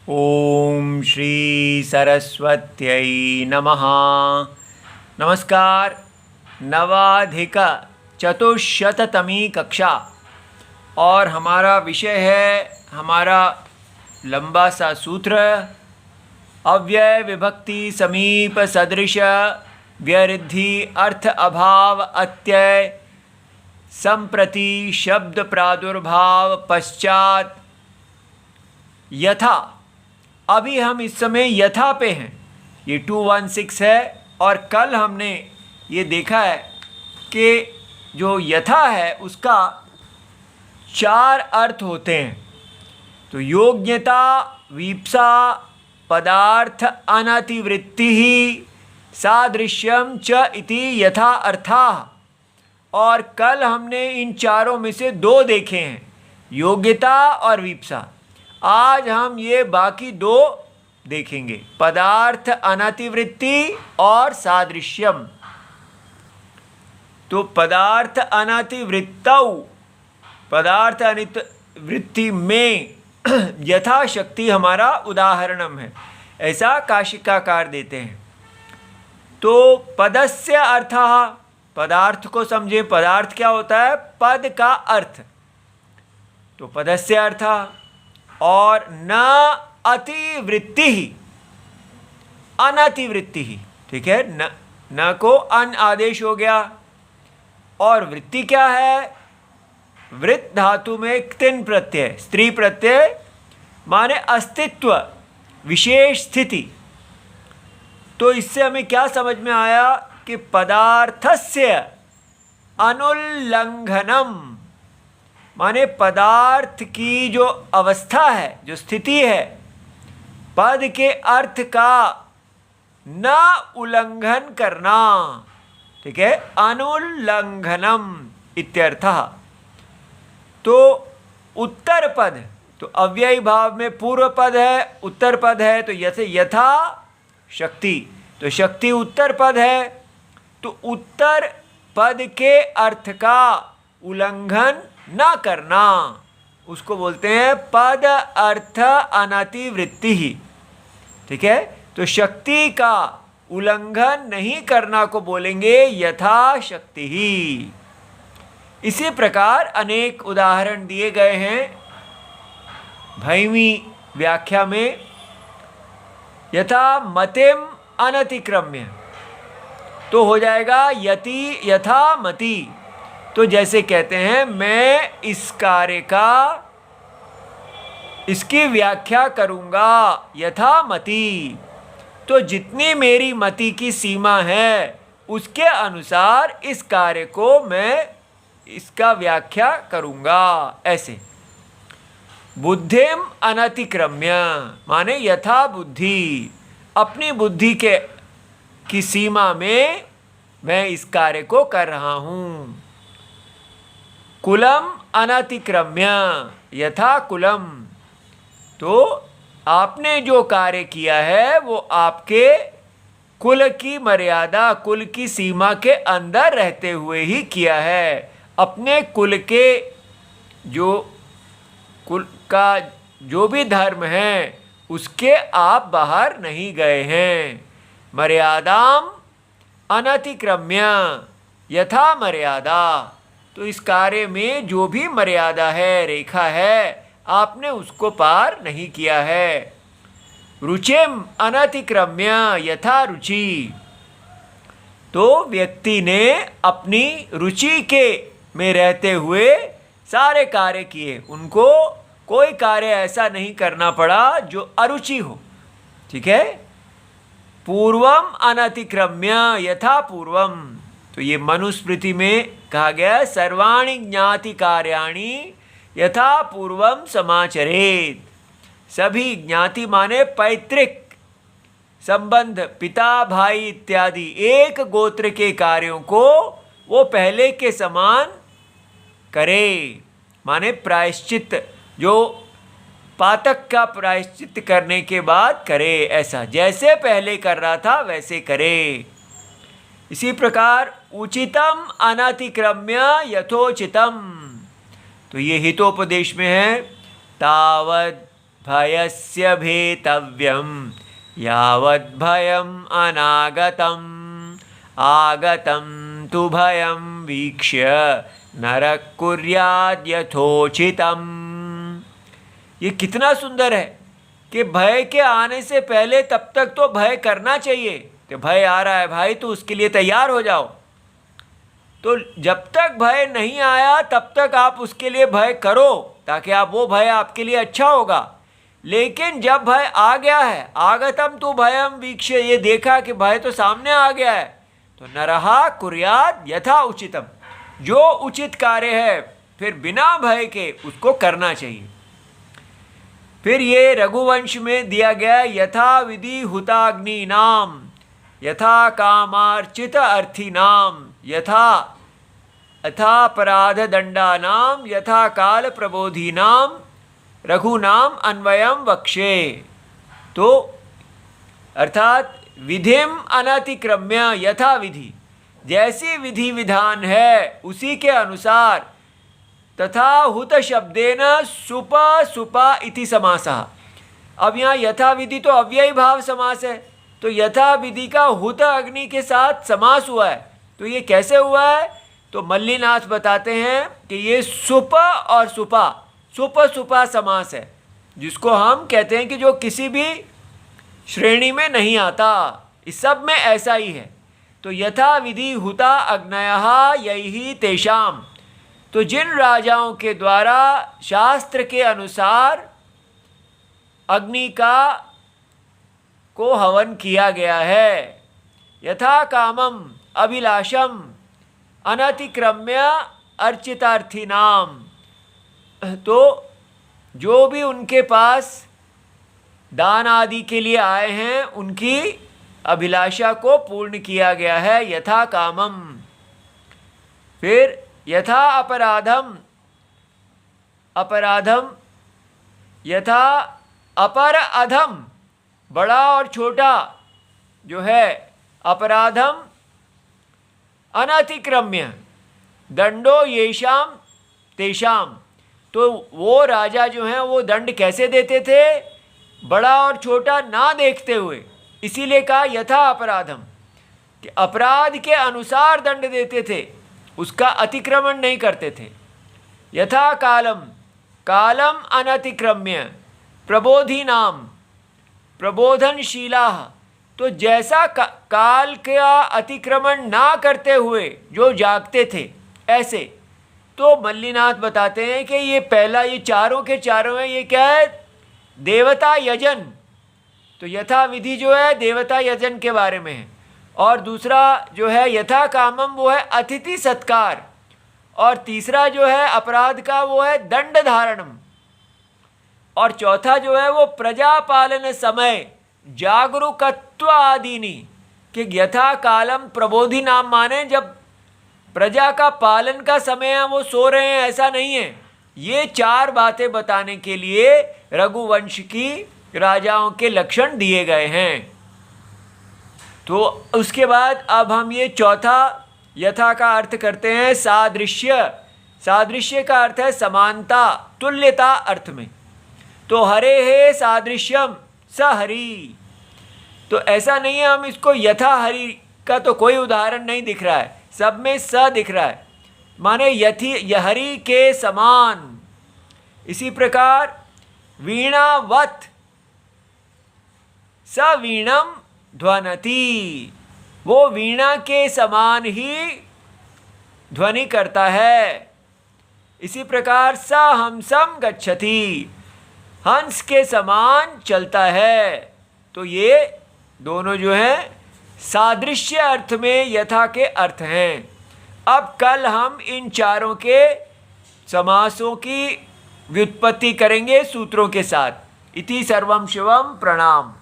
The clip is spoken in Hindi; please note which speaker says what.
Speaker 1: ओम श्री सरस्वत्यै नमः। नमस्कार। नवाधिक चतुश्शततमी कक्षा और हमारा विषय है, हमारा लंबा सा सूत्र अव्यय विभक्ति समीप सदृश व्यरिद्धि अर्थ अभाव अत्यय संप्रति शब्द प्रादुर्भाव पश्चात यथा। अभी हम इस समय यथा पे हैं, ये 216 है। और कल हमने ये देखा है कि जो यथा है उसका 4 अर्थ होते हैं। तो योग्यता, वीप्सा, पदार्थ अनतिवृत्ति सादृश्यम च इति यथा अर्थाः। और कल हमने इन चारों में से 2 देखे हैं, योग्यता और वीप्सा। आज हम ये बाकी 2 देखेंगे, पदार्थ अनतिवृत्ति और सादृश्यम। तो पदार्थ अनतिवृत्तौ, पदार्थ अनतिवृत्ति में यथाशक्ति हमारा उदाहरणम है, ऐसा काशिकाकार देते हैं। तो पदस्य अर्थः, पदार्थ को समझे। पदार्थ क्या होता है? पद का अर्थ। तो पदस्य अर्थः और न अतिवृत्ति ही, अनतिवृत्ति ही, ठीक है। न को अन आदेश हो गया। और वृत्ति क्या है? वृत्त धातु में क्तिन प्रत्यय, स्त्री प्रत्यय, माने अस्तित्व, विशेष स्थिति। तो इससे हमें क्या समझ में आया कि पदार्थस्य अनुल्लंघनम, माने पदार्थ की जो अवस्था है, जो स्थिति है, पद के अर्थ का न उल्लंघन करना, ठीक है। अनुल्लंघनम इत्यर्थः। तो उत्तर पद, तो अव्ययी भाव में पूर्व पद है, उत्तर पद है। तो जैसे यथा शक्ति, तो शक्ति उत्तर पद है। तो उत्तर पद के अर्थ का उल्लंघन ना करना, उसको बोलते हैं पद अर्थ अनतिवृत्ति ही, ठीक है। तो शक्ति का उल्लंघन नहीं करना को बोलेंगे यथाशक्ति ही। इसी प्रकार अनेक उदाहरण दिए गए हैं 22वीं व्याख्या में। यथा मतिम अनतिक्रम्य, तो हो जाएगा यति यथा मति। तो जैसे कहते हैं मैं इस कार्य का, इसकी व्याख्या करूंगा यथामति। तो जितनी मेरी मति की सीमा है उसके अनुसार इस कार्य को मैं इसका व्याख्या करूंगा, ऐसे। बुद्धिम अनतिक्रम्य, माने यथा बुद्धि, अपनी बुद्धि के की सीमा में मैं इस कार्य को कर रहा हूं। कुलम अनतिक्रम्य यथा कुलम, तो आपने जो कार्य किया है वो आपके कुल की मर्यादा, कुल की सीमा के अंदर रहते हुए ही किया है। अपने कुल के, जो कुल का जो भी धर्म है उसके आप बाहर नहीं गए हैं। मर्यादाम अनतिक्रम्य यथा मर्यादा, तो इस कार्य में जो भी मर्यादा है, रेखा है, आपने उसको पार नहीं किया है। रुचिम अनतिक्रम्य यथा रुचि, तो व्यक्ति ने अपनी रुचि के में रहते हुए सारे कार्य किए, उनको कोई कार्य ऐसा नहीं करना पड़ा जो अरुचि हो, ठीक है। पूर्वम अनतिक्रम्य यथा पूर्वम, तो ये मनुस्मृति में कहा गया है, सर्वाणि ज्ञाति कार्याणि यथा पूर्वम समाचरेत। सभी ज्ञाति माने पैतृक संबंध, पिता भाई इत्यादि एक गोत्र के कार्यों को वो पहले के समान करे, माने प्रायश्चित, जो पातक का प्रायश्चित करने के बाद करे, ऐसा जैसे पहले कर रहा था वैसे करे। इसी प्रकार उचितम अनतिक्रम्य यथोचितम, तो ये हितोपदेश में है। तावद भयस्य भेतव्यं यावद्भयम् अनागतम् आगतं तु भयं वीक्ष्य नरः कुर्याद् यथोचितम्। ये कितना सुंदर है कि भय के आने से पहले तब तक तो भय करना चाहिए। तो भय आ रहा है भाई, तो उसके लिए तैयार हो जाओ। तो जब तक भय नहीं आया तब तक आप उसके लिए भय करो, ताकि आप वो भय आपके लिए अच्छा होगा। लेकिन जब भय आ गया है, आगतम तु भयम वीक्ष्य, ये देखा कि भय तो सामने आ गया है, तो नरहा कुर्यात् यथा उचितम, जो उचित कार्य है फिर बिना भय के उसको करना चाहिए। फिर ये रघुवंश में दिया गया, यथा विधि हुताग्नि नाम यथा कामार्चित अर्थी नाम यथा अपराध दंडा नाम यथा काल प्रबोधी नाम रघु नाम अन्वयम वक्षे। तो अर्थात विधिम अनतिक्रम्य यथा विधि, जैसी विधि विधान है उसी के अनुसार, तथा हुत शब्देन सुप सुपा इति समासः। अब यहाँ यथा विधि तो अव्ययी भाव समास है, तो यथा विधि का हुत अग्नि के साथ समास हुआ है। तो ये कैसे हुआ है? तो मल्लीनाथ बताते हैं कि ये सुप और सुपा, सुप सुपा समास है, जिसको हम कहते हैं कि जो किसी भी श्रेणी में नहीं आता, इस सब में ऐसा ही है। तो यथा विधि हुता अग्नयः यैहि तेषाम, तो जिन राजाओं के द्वारा शास्त्र के अनुसार अग्नि को हवन किया गया है, यथा कामम अभिलाषम अनतिक्रम्य अर्चितार्थी नाम, तो जो भी उनके पास दान आदि के लिए आए हैं उनकी अभिलाषा को पूर्ण किया गया है, यथा कामम। फिर यथा अपराधम, अपराधम यथा अपर अधम, बड़ा और छोटा जो है, अपराधम अनतिक्रम्य दंडो येषाम तेषाम, तो वो राजा जो हैं वो दंड कैसे देते थे? बड़ा और छोटा ना देखते हुए, इसीलिए कहा यथा अपराधम, कि अपराध के अनुसार दंड देते थे, उसका अतिक्रमण नहीं करते थे। यथा कालम, कालम अनतिक्रम्य प्रबोधी नाम प्रबोधनशीला, तो जैसा काल का अतिक्रमण ना करते हुए जो जागते थे ऐसे। तो मल्लीनाथ बताते हैं कि ये पहला, ये चारों के चारों है, ये क्या है? देवता यजन। तो यथा विधि जो है देवता यजन के बारे में है, और दूसरा जो है यथा कामम वो है अतिथि सत्कार, और तीसरा जो है अपराध का वो है दंड धारणम, और चौथा जो है वो प्रजा पालन समय जागरूकत्व आदिनी, कि यथा कालम प्रबोधि नाम माने जब प्रजा का पालन का समय है वो सो रहे हैं, ऐसा नहीं है। ये चार बातें बताने के लिए रघुवंश की राजाओं के लक्षण दिए गए हैं। तो उसके बाद अब हम ये चौथा यथा का अर्थ करते हैं सादृश्य। सादृश्य का अर्थ है समानता, तुल्यता अर्थ में। तो हरे हे सादृश्यम स हरि, तो ऐसा नहीं है हम इसको यथा हरि का तो कोई उदाहरण नहीं दिख रहा है, सब में स दिख रहा है, माने यथि हरि के समान। इसी प्रकार वीणावत स वीणम ध्वनति, वो वीणा के समान ही ध्वनि करता है। इसी प्रकार स हंसम गच्छति, हंस के समान चलता है। तो ये दोनों जो हैं सादृश्य अर्थ में यथा के अर्थ हैं। अब कल हम इन चारों के समासों की व्युत्पत्ति करेंगे सूत्रों के साथ। इति सर्वम शिवम प्रणाम।